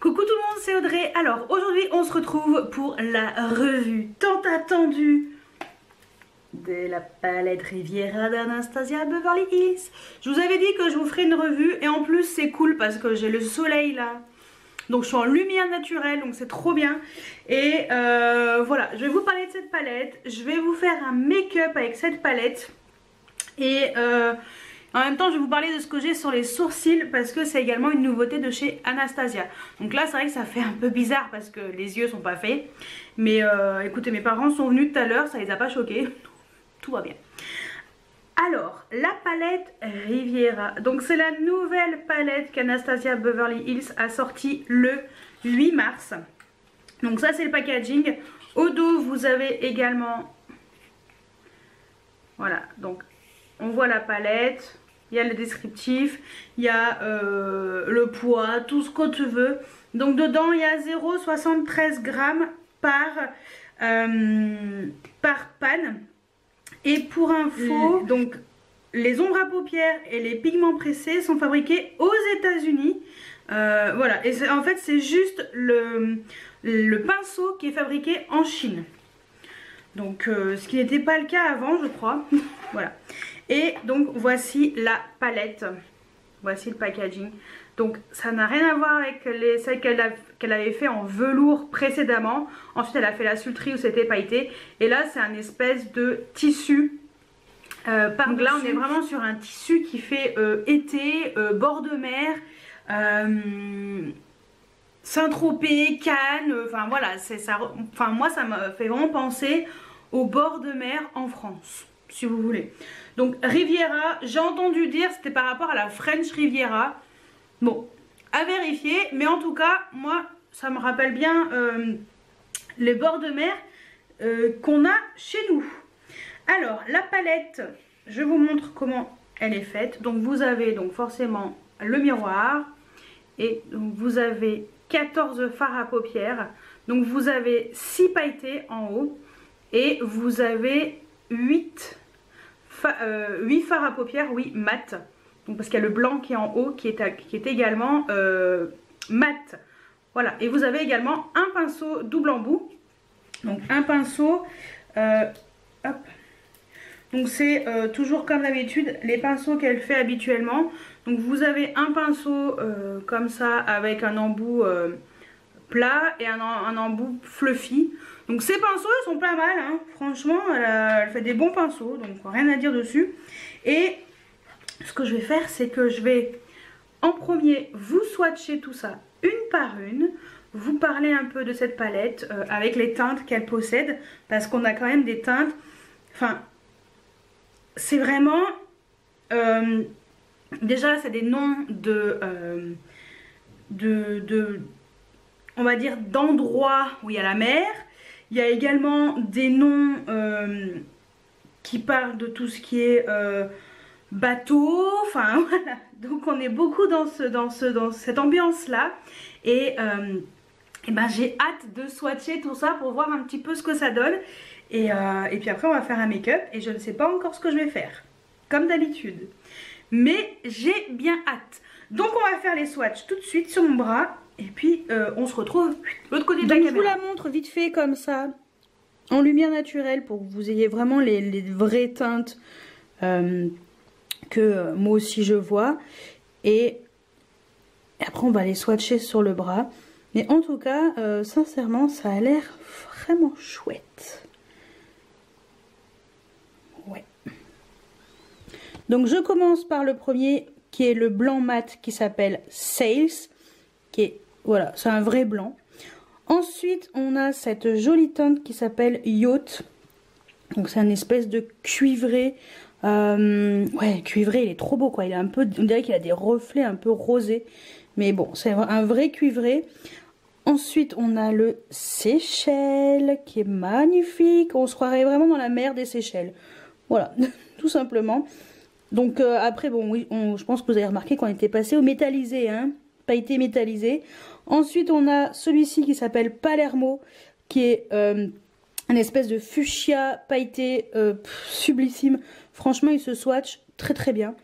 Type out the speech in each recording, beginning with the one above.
Coucou tout le monde, c'est Audrey. Alors aujourd'hui on se retrouve pour la revue tant attendue de la palette Riviera d'Anastasia Beverly Hills. Je vous avais dit que je vous ferai une revue et en plus c'est cool parce que j'ai le soleil là. Donc je suis en lumière naturelle, donc c'est trop bien. Et voilà, je vais vous parler de cette palette. Je vais vous faire un make-up avec cette palette. Et en même temps je vais vous parler de ce que j'ai sur les sourcils parce que c'est également une nouveauté de chez Anastasia. Donc là c'est vrai que ça fait un peu bizarre parce que les yeux sont pas faits. Mais écoutez, mes parents sont venus tout à l'heure, ça les a pas choqués. Tout va bien. Alors, la palette Riviera. Donc c'est la nouvelle palette qu'Anastasia Beverly Hills a sortie le 8 mars. Donc ça c'est le packaging. Au dos vous avez également... Voilà, donc on voit la palette. Il y a le descriptif, il y a le poids, tout ce que tu veux. Donc dedans il y a 0,73 g par panne. Et pour info, donc les ombres à paupières et les pigments pressés sont fabriqués aux États-Unis. Voilà, et en fait c'est juste le pinceau qui est fabriqué en Chine. Donc ce qui n'était pas le cas avant, je crois. Voilà. Et donc voici la palette. Voici le packaging. Donc ça n'a rien à voir avec celle qu'elle avait fait en velours précédemment. Ensuite elle a fait la sulterie où c'était pailleté. Et là c'est un espèce de tissu. Donc là on est vraiment sur un tissu qui fait été, bord de mer, Saint-Tropez, Cannes. Enfin voilà, ça, enfin, moi ça me fait vraiment penser au bord de mer en France, si vous voulez. Donc Riviera, j'ai entendu dire c'était par rapport à la French Riviera. Bon, à vérifier, mais en tout cas, moi, ça me rappelle bien les bords de mer qu'on a chez nous. Alors, la palette, je vous montre comment elle est faite. Donc, vous avez donc forcément le miroir et donc, vous avez 14 fards à paupières. Donc, vous avez 6 pailletés en haut et vous avez 8 fards à paupières, oui, mat. Donc parce qu'il y a le blanc qui est en haut qui est également mat. Voilà, et vous avez également un pinceau double embout. Donc un pinceau, hop. Donc c'est toujours comme d'habitude les pinceaux qu'elle fait habituellement. Donc vous avez un pinceau comme ça avec un embout plat et un embout fluffy. Donc ces pinceaux ils sont pas mal, hein. Franchement elle fait des bons pinceaux, donc rien à dire dessus. Et ce que je vais faire, c'est que je vais en premier vous swatcher tout ça une par une, vous parler un peu de cette palette avec les teintes qu'elle possède, parce qu'on a quand même des teintes, enfin c'est vraiment déjà c'est des noms on va dire d'endroits où il y a la mer. Il y a également des noms qui parlent de tout ce qui est bateau, enfin voilà, donc on est beaucoup dans cette ambiance là et ben j'ai hâte de swatcher tout ça pour voir un petit peu ce que ça donne et puis après on va faire un make-up et je ne sais pas encore ce que je vais faire comme d'habitude, mais j'ai bien hâte. Donc on va faire les swatchs tout de suite sur mon bras et puis on se retrouve de l'autre côté de la caméra. Je vous la montre vite fait comme ça en lumière naturelle pour que vous ayez vraiment les vraies teintes que moi aussi je vois, et après on va les swatcher sur le bras, mais en tout cas sincèrement ça a l'air vraiment chouette. Ouais, donc je commence par le premier qui est le blanc mat qui s'appelle Sails, qui est, voilà, c'est un vrai blanc. Ensuite on a cette jolie teinte qui s'appelle Yacht, donc c'est une espèce de cuivré. Ouais, cuivré, il est trop beau quoi, il est un peu, on dirait qu'il a des reflets un peu rosés, mais bon c'est un vrai cuivré. Ensuite on a le Seychelles qui est magnifique, on se croirait vraiment dans la mer des Seychelles, voilà. Tout simplement. Donc après bon oui, je pense que vous avez remarqué qu'on était passé au métallisé, hein, pailleté métallisé. Ensuite on a celui-ci qui s'appelle Palermo, qui est une espèce de fuchsia pailleté sublissime. Franchement il se swatch très très bien.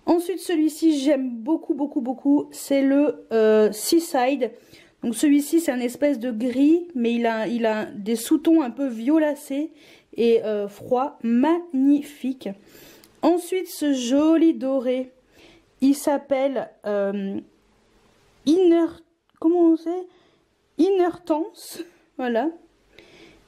Ensuite celui-ci j'aime beaucoup, c'est le Seaside. Donc celui-ci c'est un espèce de gris, mais il a des sous-tons un peu violacés et froid, magnifique. Ensuite ce joli doré, il s'appelle Innertance, voilà.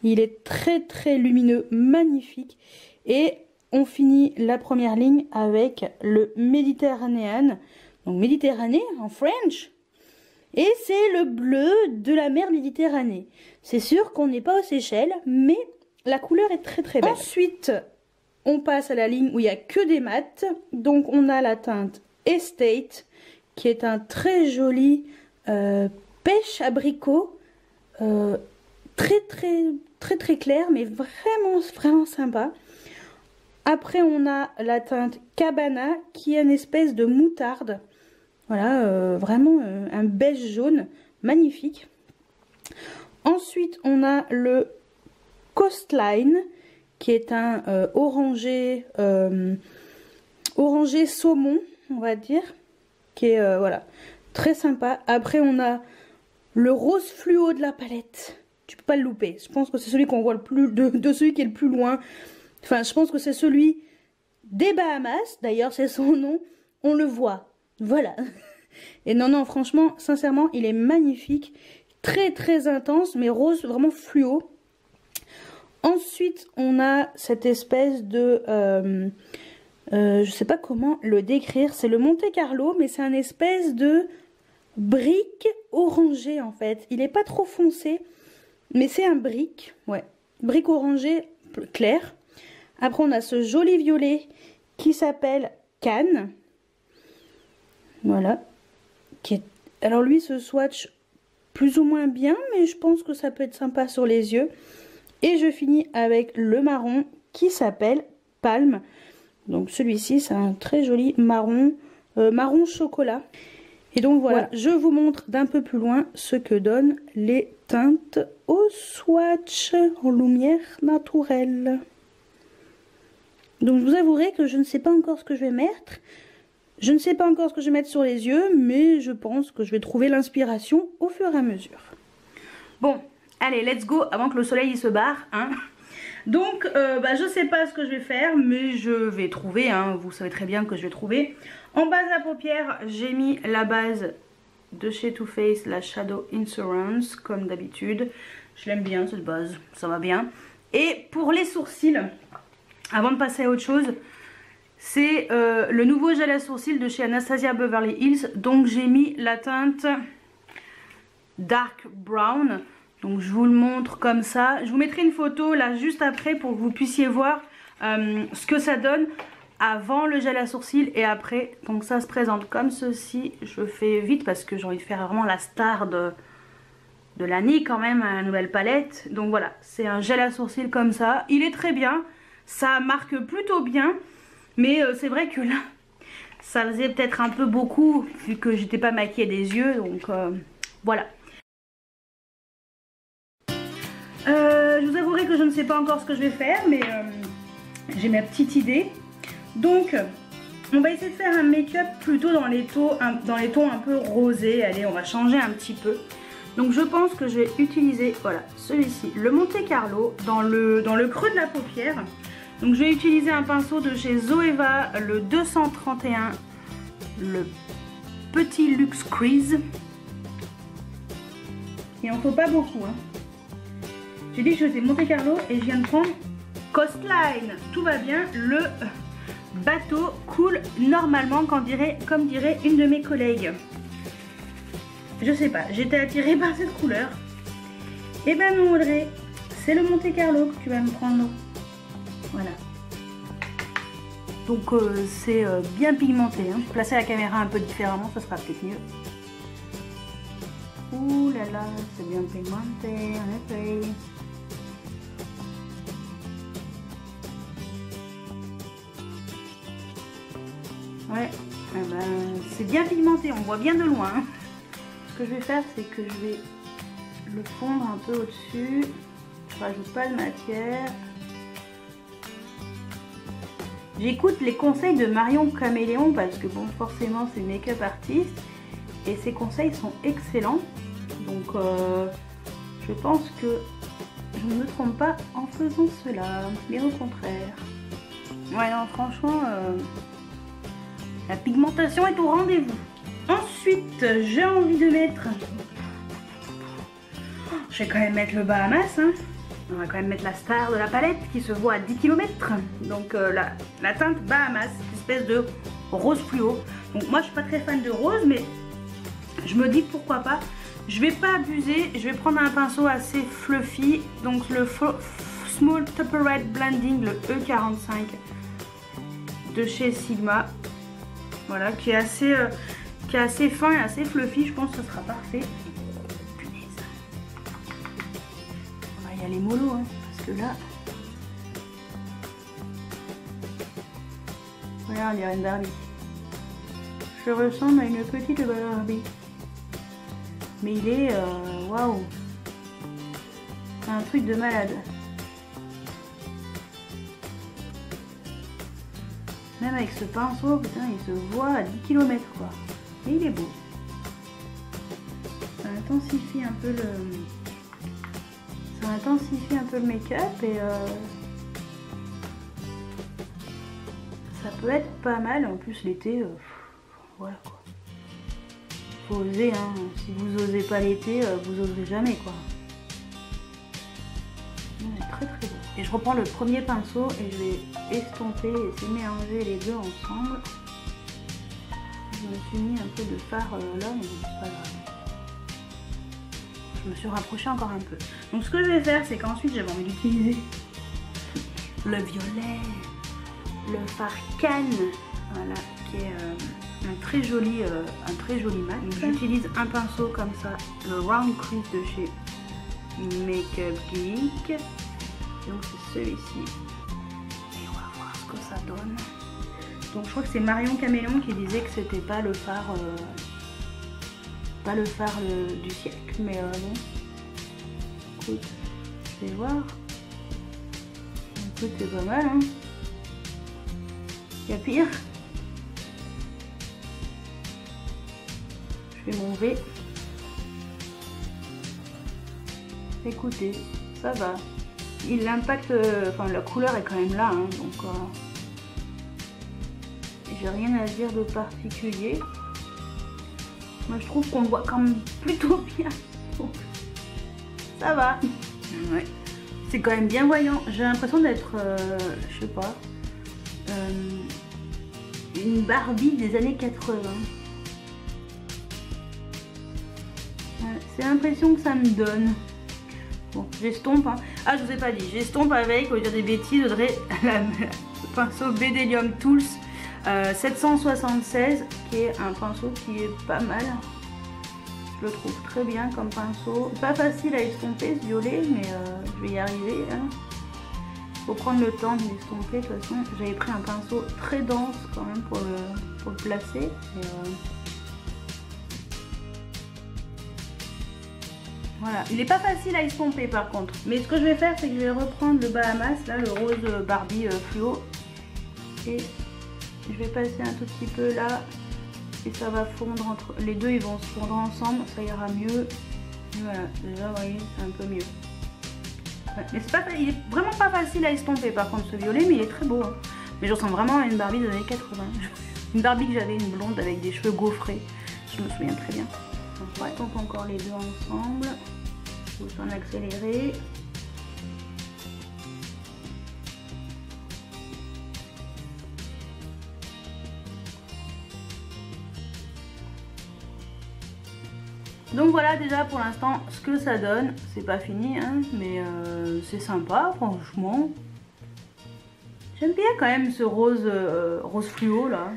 Il est très très lumineux, magnifique. Et on finit la première ligne avec le Méditerranéen, donc Méditerranée en French. Et c'est le bleu de la mer Méditerranée. C'est sûr qu'on n'est pas aux Seychelles, mais la couleur est très très belle. Ensuite, on passe à la ligne où il n'y a que des mats. Donc on a la teinte Estate, qui est un très joli pêche abricot. Très clair, mais vraiment sympa. Après on a la teinte Cabana, qui est une espèce de moutarde. Voilà, vraiment un beige jaune, magnifique. Ensuite on a le Coastline, qui est un orangé saumon, on va dire, qui est voilà, très sympa. Après on a le rose fluo de la palette. Tu peux pas le louper. Je pense que c'est celui qu'on voit le plus de celui qui est le plus loin. Enfin, je pense que c'est celui des Bahamas. D'ailleurs, c'est son nom. On le voit. Voilà. Et non, franchement, sincèrement, il est magnifique. Très intense, mais rose vraiment fluo. Ensuite, on a cette espèce de... je sais pas comment le décrire. C'est le Monte Carlo, mais c'est un espèce de brique orangé en fait. Il est pas trop foncé. Mais c'est un brique, ouais, brique orangé clair. Après on a ce joli violet qui s'appelle Cannes. Voilà. Alors lui ce swatch plus ou moins bien, mais je pense que ça peut être sympa sur les yeux. Et je finis avec le marron qui s'appelle Palme. Donc celui-ci c'est un très joli marron, marron chocolat. Et donc voilà, je vous montre d'un peu plus loin ce que donnent les teintes au swatch en lumière naturelle. Donc je vous avouerai que je ne sais pas encore ce que je vais mettre. Je ne sais pas encore ce que je vais mettre sur les yeux, mais je pense que je vais trouver l'inspiration au fur et à mesure. Bon, allez, let's go avant que le soleil se barre, hein. Donc, je sais pas ce que je vais faire, mais je vais trouver, hein, vous savez très bien que je vais trouver. En base à paupières, j'ai mis la base de chez Too Faced, la Shadow Insurance, comme d'habitude. Je l'aime bien cette base, ça va bien. Et pour les sourcils, avant de passer à autre chose, c'est le nouveau gel à sourcils de chez Anastasia Beverly Hills. Donc j'ai mis la teinte Dark Brown. Donc je vous le montre comme ça. Je vous mettrai une photo là juste après pour que vous puissiez voir ce que ça donne avant le gel à sourcils et après. Donc ça se présente comme ceci. Je fais vite parce que j'ai envie de faire vraiment la star de l'année quand même, à la nouvelle palette. Donc voilà, c'est un gel à sourcils comme ça. Il est très bien, ça marque plutôt bien. Mais c'est vrai que là, ça faisait peut-être un peu beaucoup vu que j'étais pas maquillée des yeux. Donc voilà. Je vous avouerai que je ne sais pas encore ce que je vais faire, mais j'ai ma petite idée. Donc, on va essayer de faire un make-up plutôt dans les tons un peu rosés. Allez, on va changer un petit peu. Donc, je pense que je vais utiliser, voilà, celui-ci, le Monte Carlo, dans le creux de la paupière. Donc, je vais utiliser un pinceau de chez Zoeva, le 231, le petit Luxe Crease. Il n'en faut pas beaucoup, hein. J'ai dit que je faisais Monte Carlo et je viens de prendre Coastline. Tout va bien, le bateau coule normalement, comme dirait une de mes collègues. Je sais pas, j'étais attirée par cette couleur. Et ben non Audrey, c'est le Monte Carlo que tu vas me prendre. Voilà. Donc c'est bien pigmenté. Hein. Je vais placer la caméra un peu différemment, ça sera peut-être mieux. Ouh là là, c'est bien pigmenté, en effet. Ouais, ben, c'est bien pigmenté, on voit bien de loin. Hein. Ce que je vais faire, c'est que je vais le fondre un peu au-dessus. Je rajoute pas de matière. J'écoute les conseils de Marion Caméléon parce que bon, forcément, c'est make-up artiste et ses conseils sont excellents. Donc je pense que je ne me trompe pas en faisant cela, mais au contraire. Ouais, non, franchement, la pigmentation est au rendez-vous. Ensuite, j'ai envie de mettre... Je vais quand même mettre le Bahamas, hein. On va quand même mettre la star de la palette qui se voit à 10 km. Donc la teinte Bahamas, cette espèce de rose fluo. Donc moi je suis pas très fan de rose, mais je me dis pourquoi pas. Je vais pas abuser, je vais prendre un pinceau assez fluffy. Donc le Small Tupperware Blending, le E45 de chez Sigma. Voilà, qui est assez fin et assez fluffy, je pense que ça sera parfait. Il y a les mollos, hein, parce que là, regarde, il y a une Barbie. Je ressemble à une petite Barbie. Mais il est, waouh, c'est un truc de malade. Même avec ce pinceau, putain, il se voit à 10 km quoi. Et il est beau. Ça intensifie un peu le... Ça intensifie un peu le make-up et ça peut être pas mal. En plus l'été, voilà quoi. Faut oser, hein. Si vous osez pas l'été, vous oserez jamais quoi. Très très beau. Et je reprends le premier pinceau et je vais estomper et essayer de mélanger les deux ensemble. Je me suis mis un peu de fard là, mais c'est pas grave. Je me suis rapprochée encore un peu. Donc ce que je vais faire, c'est qu'ensuite j'avais envie d'utiliser le violet, le fard Cannes, voilà, qui est un très joli mat. Donc j'utilise un pinceau comme ça, le Round Crease de chez Makeup Geek. Donc c'est celui-ci. Et on va voir ce que ça donne. Donc je crois que c'est Marion Caméléon qui disait que c'était pas le fard du siècle, mais bon. Écoute, je vais voir. Écoute, c'est pas mal, hein. Il y a pire. Je fais mon V. Écoutez, ça va. L'impact, enfin la couleur est quand même là, hein, donc j'ai rien à dire de particulier. Moi je trouve qu'on le voit quand même plutôt bien. Donc, ça va. Ouais. C'est quand même bien voyant. J'ai l'impression d'être, je sais pas, une Barbie des années 80. C'est l'impression que ça me donne. Bon, j'estompe. Hein. Ah, je vous ai pas dit. J'estompe avec, au lieu de dire des bêtises, le pinceau Bedelium Tools 776, qui est un pinceau qui est pas mal. Je le trouve très bien comme pinceau. Pas facile à estomper ce violet, mais je vais y arriver. Hein. Faut prendre le temps de l'estomper. De toute façon, j'avais pris un pinceau très dense quand même pour le placer. Et, voilà, il n'est pas facile à estomper par contre. Mais ce que je vais faire, c'est que je vais reprendre le Bahamas, là, le rose Barbie fluo. Et je vais passer un tout petit peu là. Et ça va fondre entre... Les deux, ils vont se fondre ensemble, ça ira mieux. Et voilà, déjà, vous voyez, c'est un peu mieux. Ouais, mais pas, il est vraiment pas facile à estomper par contre ce violet, mais il est très beau. Hein. Mais je ressemble vraiment à une Barbie des années 80. Une Barbie que j'avais, une blonde avec des cheveux gaufrés. Je me souviens très bien. Donc on va estomper encore les deux ensemble. Je vais en accélérer. Donc voilà déjà pour l'instant ce que ça donne. C'est pas fini hein, mais c'est sympa franchement. J'aime bien quand même ce rose, rose fluo là.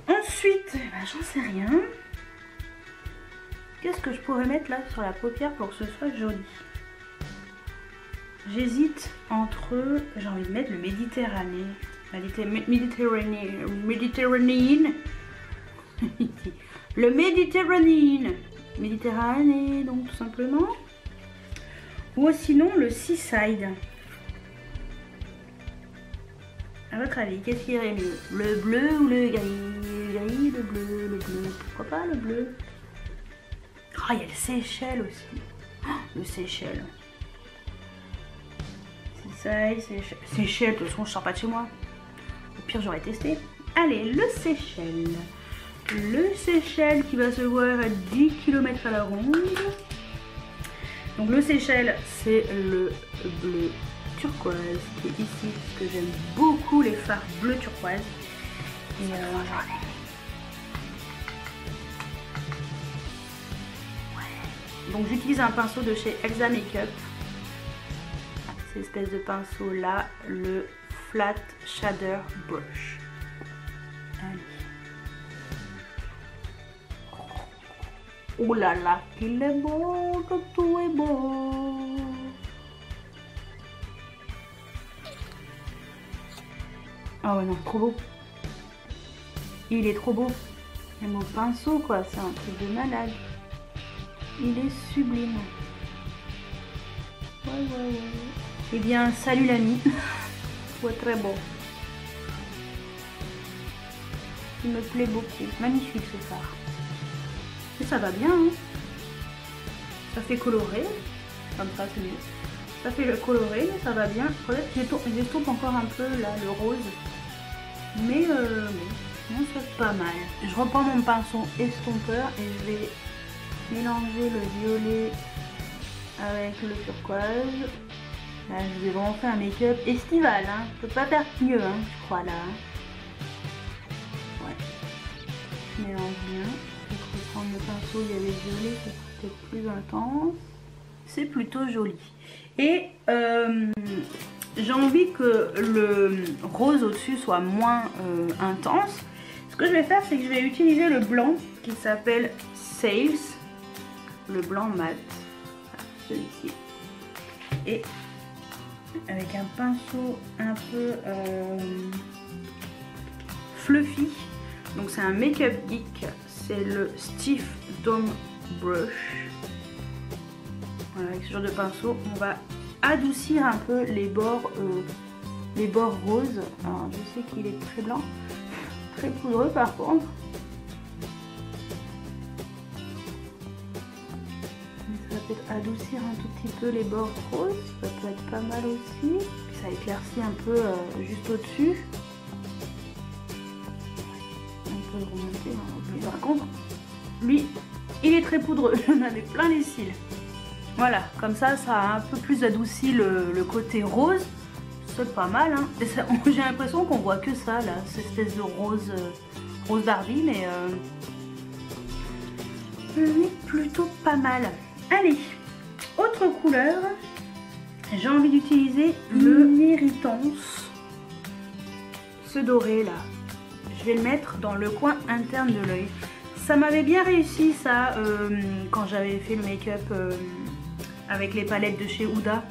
Ensuite, bah, j'en sais rien. Qu'est-ce que je pourrais mettre là sur la paupière pour que ce soit joli? J'hésite entre... J'ai envie de mettre le Méditerranée. Méditerranéen. Le Méditerranéen. Méditerranée, donc tout simplement. Ou sinon le Seaside. À votre avis, qu'est-ce qui irait mieux? Le bleu ou le gris? Le gris, le bleu, le bleu. Pourquoi pas le bleu? Oh, il y a le Seychelles aussi. Oh, le Seychelles. Seychelles, de toute façon, je sors pas de chez moi. Au pire, j'aurais testé. Allez, le Seychelles. Le Seychelles qui va se voir à 10 km à la ronde. Donc le Seychelles, c'est le bleu turquoise qui est ici, parce que j'aime beaucoup les fards bleu turquoise. Et donc j'utilise un pinceau de chez Elsa Makeup. Cette espèce de pinceau là, le Flat Shader Brush. Allez. Oh là là, qu'il est beau, que tout est beau. Ah ouais non, trop beau. Il est trop beau. Et mon pinceau quoi, c'est un truc de malade. Il est sublime. Ouais. Eh bien, salut l'ami. Ouais, très beau. Il me plaît beaucoup. Magnifique ce fard. Et ça va bien, hein. Ça fait coloré, comme ça c'est mieux. Ça fait le coloré, ça va bien. Peut-être que j'estompe encore un peu là, le rose. Mais bon, ça c'est pas mal. Je reprends mon pinceau estompeur et je vais mélanger le violet avec le turquoise. Là je vais vraiment faire un make-up estival, hein. Je peux pas faire mieux, hein, je crois là. Ouais. Je mélange bien. Je vais prendre le pinceau, il y a les violets, c'est peut-être plus intense. C'est plutôt joli. Et j'ai envie que le rose au-dessus soit moins intense. Ce que je vais faire, c'est que je vais utiliser le blanc qui s'appelle Sales. Le blanc mat. Celui-ci. Et avec un pinceau un peu fluffy. Donc c'est un Make-up Geek. C'est le Stiff Dome Brush. Voilà, avec ce genre de pinceau, on va adoucir un peu les bords roses. Alors, je sais qu'il est très blanc, très poudreux par contre. Mais ça va peut-être adoucir un tout petit peu les bords roses. Ça peut être pas mal aussi. Puis ça éclaircit un peu juste au-dessus. On peut le remonter. Par contre, lui, il est très poudreux. J'en avais plein les cils. Voilà, comme ça, ça a un peu plus adouci le côté rose. C'est pas mal, hein. J'ai l'impression qu'on voit que ça, là, cette espèce de rose Barbie, mais plutôt pas mal. Allez, autre couleur. J'ai envie d'utiliser le Irritance. Ce doré, là. Je vais le mettre dans le coin interne de l'œil. Ça m'avait bien réussi, ça, quand j'avais fait le make-up avec les palettes de chez Huda.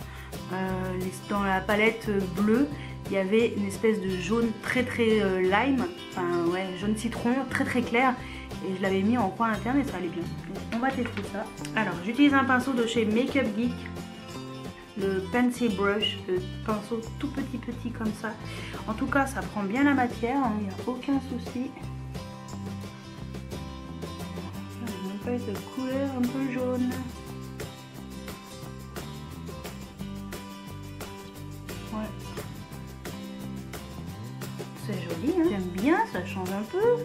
Dans la palette bleue, il y avait une espèce de jaune très lime, enfin ouais, jaune citron, très clair. Et je l'avais mis en coin interne et ça allait bien. Donc, on va tester ça. Alors, j'utilise un pinceau de chez Make-up Geek. Le Pencil Brush, le pinceau tout petit comme ça. En tout cas, ça prend bien la matière, hein, il n'y a aucun souci. Une palette de couleur un peu jaune. Ouais. C'est joli, hein. J'aime bien, ça change un peu.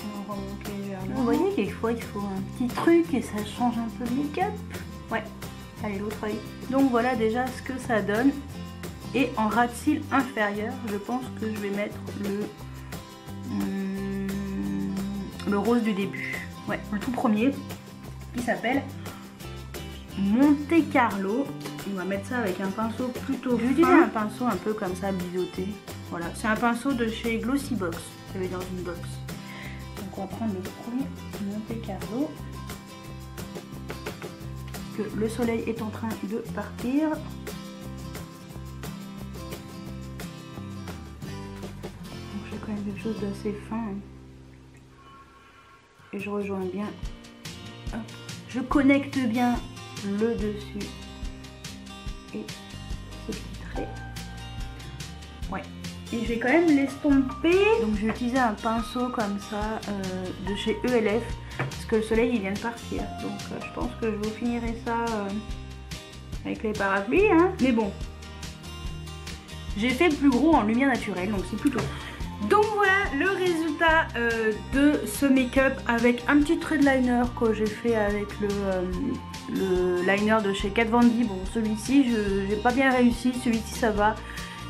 On va remonter légèrement. Vous voyez, quelquefois il faut un petit truc et ça change un peu le make-up. Ouais. Allez, l'autre œil. Donc voilà déjà ce que ça donne. Et en ras de cils inférieur, je pense que je vais mettre le rose du début. Ouais, le tout premier, qui s'appelle Monte Carlo. On va mettre ça avec un pinceau plutôt fin. J'utilise un pinceau un peu comme ça, biseauté. Voilà, c'est un pinceau de chez Glossybox. Il y avait dans une box. Donc on va prendre le premier Monte Carlo. Que le soleil est en train de partir. Donc j'ai quand même quelque chose d'assez fin. Et je rejoins bien. Hop. Je connecte bien le dessus. Et ce petit trait. Ouais. Et je vais quand même l'estomper. Donc je vais utiliser un pinceau comme ça de chez ELF. Parce que le soleil il vient de partir. Donc je pense que je vous finirai ça avec les parapluies, hein. Mais bon, j'ai fait plus gros en lumière naturelle, donc c'est plutôt... Donc voilà le résultat de ce make-up avec un petit trait de liner que j'ai fait avec le liner de chez Kat Von D. Bon, celui-ci, j'ai pas bien réussi, celui-ci ça va.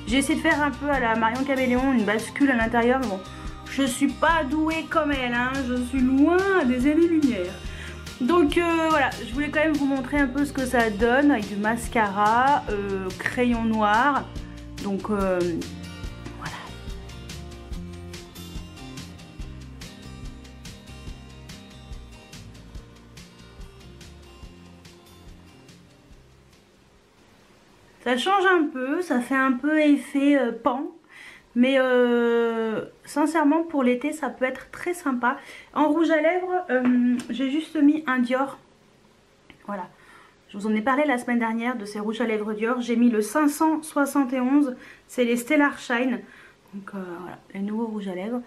J'ai essayé de faire un peu à la Marion Caméléon, une bascule à l'intérieur, mais bon, je suis pas douée comme elle, hein, je suis loin des années-lumière. Donc voilà, je voulais quand même vous montrer un peu ce que ça donne avec du mascara, crayon noir. Donc voilà. Ça change un peu, ça fait un peu effet pan. Mais sincèrement pour l'été ça peut être très sympa. En rouge à lèvres j'ai juste mis un Dior. Voilà. Je vous en ai parlé la semaine dernière de ces rouges à lèvres Dior. J'ai mis le 571. C'est les Stellar Shine. Donc voilà, les nouveaux rouges à lèvres. De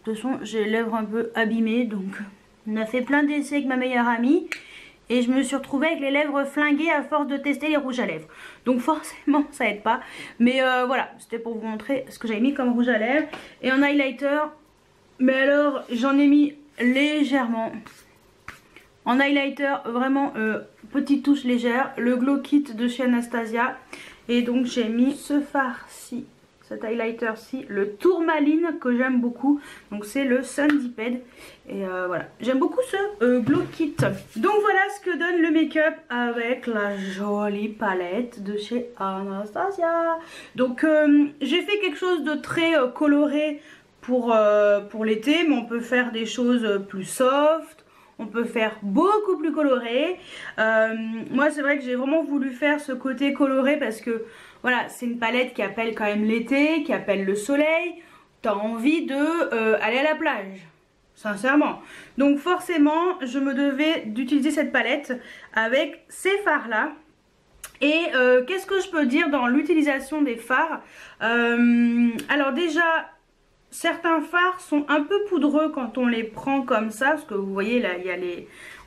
toute façon j'ai les lèvres un peu abîmées. Donc on a fait plein d'essais avec ma meilleure amie. Et je me suis retrouvée avec les lèvres flinguées à force de tester les rouges à lèvres. Donc forcément ça aide pas. Mais voilà, c'était pour vous montrer ce que j'avais mis comme rouge à lèvres. Et en highlighter, mais alors j'en ai mis légèrement. En highlighter, vraiment petite touche légère. Le Glow Kit de chez Anastasia. Et donc j'ai mis ce fard-ci. Cet highlighter-ci, le tourmaline que j'aime beaucoup. Donc c'est le Sun Dipped. Et voilà, j'aime beaucoup ce Glow Kit. Donc voilà ce que donne le make-up avec la jolie palette de chez Anastasia. Donc j'ai fait quelque chose de très coloré pour l'été. Mais on peut faire des choses plus soft. On peut faire beaucoup plus coloré. Moi c'est vrai que j'ai vraiment voulu faire ce côté coloré parce que voilà, c'est une palette qui appelle quand même l'été, qui appelle le soleil. T'as envie de aller à la plage, sincèrement. Donc forcément, je me devais d'utiliser cette palette avec ces fards là. Et qu'est-ce que je peux dire dans l'utilisation des fards? Alors déjà, certains fards sont un peu poudreux quand on les prend comme ça. Parce que vous voyez là, il y a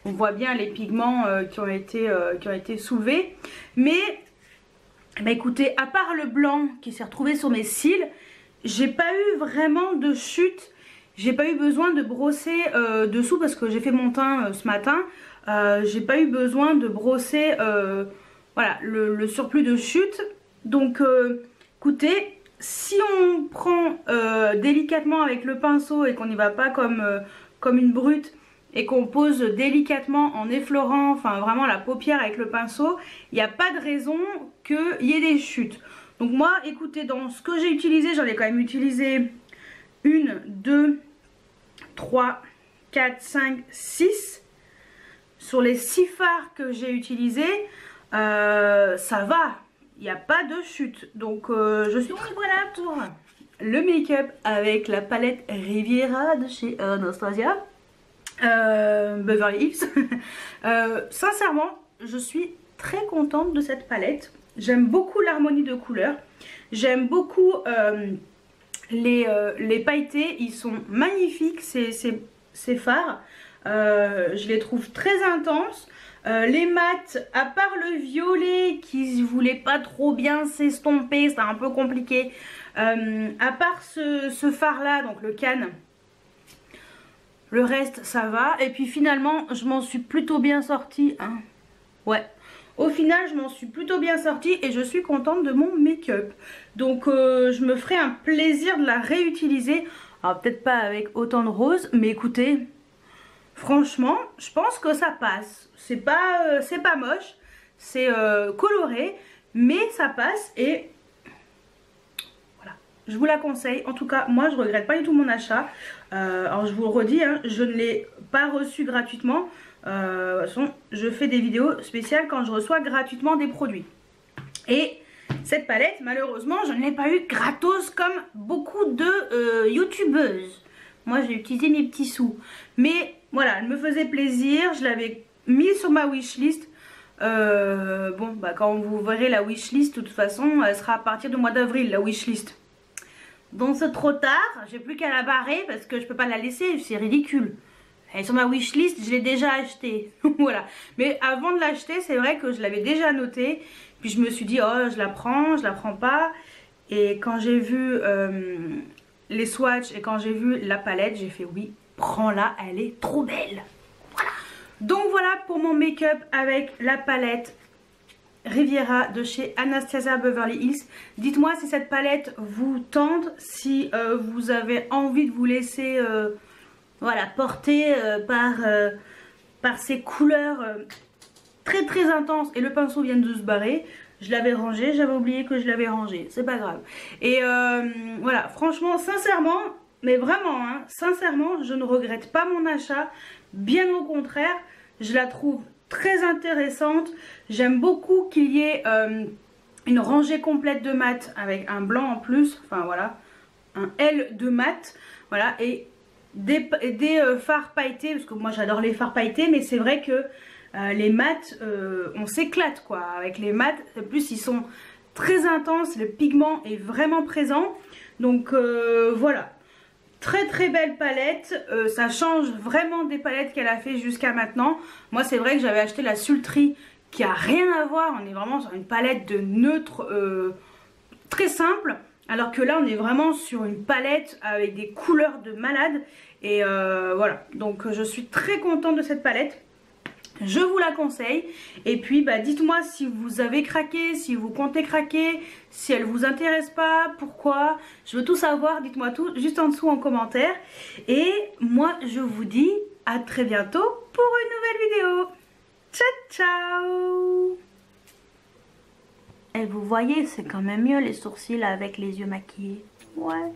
on voit bien les pigments qui ont été soulevés. Mais... bah écoutez, à part le blanc qui s'est retrouvé sur mes cils, j'ai pas eu vraiment de chute. J'ai pas eu besoin de brosser dessous parce que j'ai fait mon teint ce matin. J'ai pas eu besoin de brosser voilà, le surplus de chute. Donc écoutez, si on prend délicatement avec le pinceau et qu'on n'y va pas comme une brute, et qu'on pose délicatement en effleurant, enfin vraiment la paupière avec le pinceau, il n'y a pas de raison qu'il y ait des chutes. Donc moi, écoutez, dans ce que j'ai utilisé, j'en ai quand même utilisé 1, 2, 3, 4, 5, 6. Sur les 6 fards que j'ai utilisés, ça va, il n'y a pas de chute. Donc je suis... Donc voilà pour le make-up avec la palette Riviera de chez Anastasia. Beverly Hills. Sincèrement, je suis très contente de cette palette. J'aime beaucoup l'harmonie de couleurs. J'aime beaucoup les pailletés. Ils sont magnifiques ces fards. Je les trouve très intenses. Les mats, à part le violet qui voulait pas trop bien s'estomper, c'était un peu compliqué. À part ce fard là, donc le Cannes, le reste ça va. Et puis finalement je m'en suis plutôt bien sortie, hein. Ouais, au final je m'en suis plutôt bien sortie et je suis contente de mon make-up. Donc je me ferai un plaisir de la réutiliser. Alors peut-être pas avec autant de rose, mais écoutez, franchement je pense que ça passe. C'est pas moche, c'est coloré, mais ça passe et je vous la conseille. En tout cas moi je regrette pas du tout mon achat. Alors je vous le redis, hein, je ne l'ai pas reçu gratuitement. De toute façon je fais des vidéos spéciales quand je reçois gratuitement des produits. Et cette palette malheureusement je ne l'ai pas eu gratos comme beaucoup de youtubeuses. Moi j'ai utilisé mes petits sous. Mais voilà, elle me faisait plaisir, je l'avais mis sur ma wishlist. Bon bah quand vous verrez la wishlist, de toute façon elle sera à partir du mois d'avril, la wishlist. Donc c'est trop tard, j'ai plus qu'à la barrer parce que je peux pas la laisser, c'est ridicule. Elle est sur ma wishlist, je l'ai déjà acheté. Voilà. Mais avant de l'acheter, c'est vrai que je l'avais déjà noté. Puis je me suis dit, oh, je la prends pas. Et quand j'ai vu les swatchs et quand j'ai vu la palette, j'ai fait oui, prends-la, elle est trop belle. Voilà. Donc voilà pour mon make-up avec la palette Riviera de chez Anastasia Beverly Hills. Dites-moi si cette palette vous tente, si vous avez envie de vous laisser voilà, porter par ces couleurs très très intenses. Et le pinceau vient de se barrer. Je l'avais rangé, j'avais oublié que je l'avais rangé, c'est pas grave. Et voilà, franchement, sincèrement, mais vraiment, hein, sincèrement, je ne regrette pas mon achat. Bien au contraire, je la trouve très intéressante. J'aime beaucoup qu'il y ait une rangée complète de mat avec un blanc en plus. Enfin voilà, un L de mat. Voilà, et des fards pailletés, parce que moi j'adore les fards pailletés, mais c'est vrai que les mats, on s'éclate quoi. Avec les mats, en plus ils sont très intenses, le pigment est vraiment présent. Donc voilà. Très très belle palette, ça change vraiment des palettes qu'elle a fait jusqu'à maintenant. Moi c'est vrai que j'avais acheté la Sultry qui a rien à voir, on est vraiment sur une palette de neutre très simple. Alors que là on est vraiment sur une palette avec des couleurs de malade. Et voilà, donc je suis très contente de cette palette. Je vous la conseille. Et puis bah, dites-moi si vous avez craqué, si vous comptez craquer, si elle vous intéresse pas, pourquoi. Je veux tout savoir, dites-moi tout juste en dessous en commentaire. Et moi je vous dis à très bientôt pour une nouvelle vidéo. Ciao ciao. Et vous voyez, c'est quand même mieux les sourcils avec les yeux maquillés. Ouais.